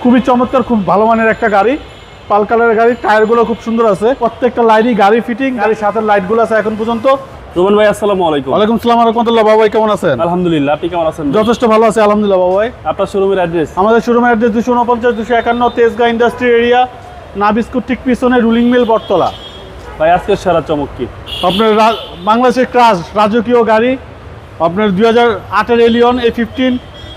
খুবই চমৎকার, খুব ভালো মানের একটা গাড়ি, পাল কালারের গাড়ি। টায়ারগুলো খুব সুন্দর আছে, প্রত্যেকটা লাইনই গাড়ি ফিটিং, গাড়ির সাথে লাইটগুলো আছে এখন পর্যন্ত। রোমান ভাই আসসালামু আলাইকুম। ওয়ালাইকুম আসসালাম ওয়া রাহমাতুল্লাহ। বাবা ভাই কেমন আছেন? আলহামদুলিল্লাহ, আপনি কেমন আছেন? যথেষ্ট ভালো আছে আলহামদুলিল্লাহ। বাবা ভাই আপনার শোরুমের অ্যাড্রেস? আমাদের শোরুমের অ্যাড্রেস 249 251 তেজগাঁ ইন্ডাস্ট্রি এরিয়া, নাবিস্কুট ঠিক পিছনে রুলিং মিল বটতলা। ভাই আজকের সেরা চমক কি? আপনার বাংলাদেশের ক্রাশ রাজকীয় গাড়ি, আপনার 2008-এর এলিয়ন A15,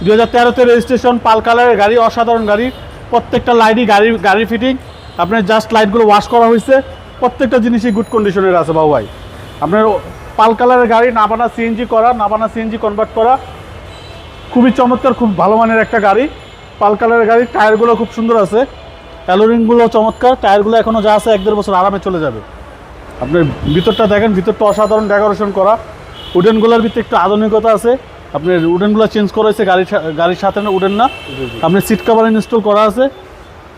2013-তে রেজিস্ট্রেশন, পাল কালারের গাড়ি, অসাধারণ গাড়ি। প্রত্যেকটা লাইটই গাড়ি ফিটিং। আপনার জাস্ট লাইটগুলো ওয়াশ করা হয়েছে, প্রত্যেকটা জিনিসই গুড কন্ডিশনের আছে বাবু ভাই। আপনার পাল কালারের গাড়ি, নাবানা সিএনজি করা, নাবানা সিএনজি কনভার্ট করা, খুবই চমৎকার, খুব ভালো মানের একটা গাড়ি, পাল কালারের গাড়ি। টায়ারগুলো খুব সুন্দর আছে, অ্যালোরিংগুলো চমৎকার, টায়ারগুলো এখনও যা আছে 1-1.5 বছর আরামে চলে যাবে। আপনার ভিতরটা দেখেন, ভিতরটা অসাধারণ ডেকোরেশন করা, উডেনগুলোর ভিতরে একটু আধুনিকতা আছে। আপনার উডেনগুলো চেঞ্জ করা হয়েছে, গাড়ির সাথে না, উডেন না। আপনার সিট কভার ইনস্টল করা আছে,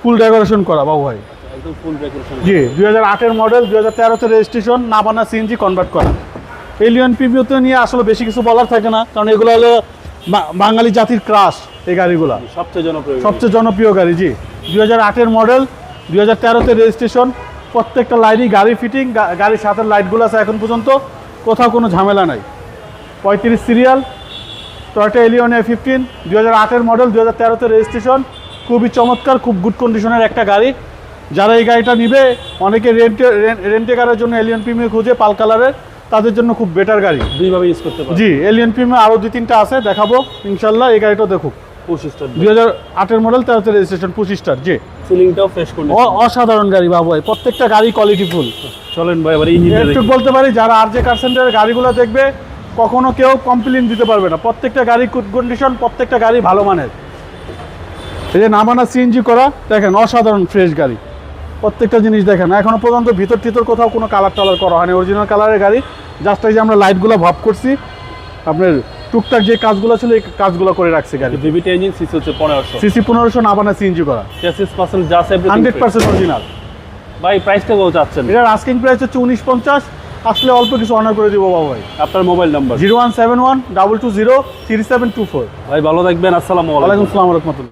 ফুল ডেকোরেশন করা বাবু ভাই। একদম ফুল ডেকোরেশন। জি, 2008-এর মডেল, 2013-তে রেজিস্ট্রেশন, নাবানা সিএনজি কনভার্ট করা। এলিয়ন প্রিমিওতে নিয়ে আসলে বেশি কিছু বলার থাকে না, কারণ এগুলো হলো বাঙালি জাতির ক্রাশ। এই গাড়িগুলো সবচেয়ে জনপ্রিয় গাড়ি। জি, 2008-এর মডেল, 2013-তে রেজিস্ট্রেশন, প্রত্যেকটা লাইনই গাড়ি ফিটিং, গাড়ির সাথে লাইটগুলো আছে এখন পর্যন্ত, কোথাও কোনো ঝামেলা নাই। 35 সিরিয়াল টয়োটা এলিয়ন A15, 2008-এর মডেল, 2013-তে রেজিস্ট্রেশন, খুবই চমৎকার, খুব গুড কন্ডিশনের একটা গাড়ি। যারা এই গাড়িটা নিবে, অনেকে রেন্টে কারের জন্য এলিয়ন প্রিমিয়াম খুঁজে পাল কালারের, তাদের জন্য খুব বেটার গাড়ি। দুইভাবে ইউজ করতে পারবেন। জি, এলিয়ন প্রিমিয়াম আরও 2-3টা আছে, দেখাবো ইনশাল্লাহ। এই গাড়িটা দেখুক, 25 স্টার, 2008-এর মডেল, 13-তে রেজিস্ট্রেশন, 25 স্টার। জি, সিলিংটাও ফ্রেশ কন্ডিশন, অসাধারণ গাড়ি বাবু ভাই, প্রত্যেকটা গাড়ি কোয়ালিটিফুল। চলেন ভাই এবারে একটু বলতে পারি, যারা আরজে কার সেন্টারের গাড়িগুলো দেখবে, কখনো কেউ কমপ্লেন দিতে পারবে না। প্রত্যেকটা গাড়ি গুড কন্ডিশন, প্রত্যেকটা গাড়ি ভালো মানের। এই যে নামানা সিএনজি করা, দেখেন অসাধারণ ফ্রেশ গাড়ি। প্রত্যেকটা জিনিস দেখেন, এখনো পর্যন্ত ভিতর কোথাও কোনো কালার টালার করা হয়নি, অরিজিনাল কালারের গাড়ি। জাস্ট এই যে আমরা লাইটগুলো ভাব করছি, আপনার টুকটাক যে কাজগুলো ছিল এই কাজগুলো করে রাখছি গাড়ি। ভিভিটি ইঞ্জিন, সিসি হচ্ছে 1500, সিসি 1500, নাবানা সিএনজি করা, চেসিস পার্সেন্ট যা আছে 100% অরিজিনাল। ভাই প্রাইসটা কত চাচ্ছেন? এটার আস্কিং প্রাইস হচ্ছে 1950, আসলে অল্প কিছু অনার করে দিব বাবু ভাই। আপনার মোবাইল নাম্বার? 0171 220 3724। ভাই ভালো থাকবেন, আসসালামু আলাইকুম। ওয়ালাইকুম আসসালাম ওয়া রাহমাতুল্লাহ।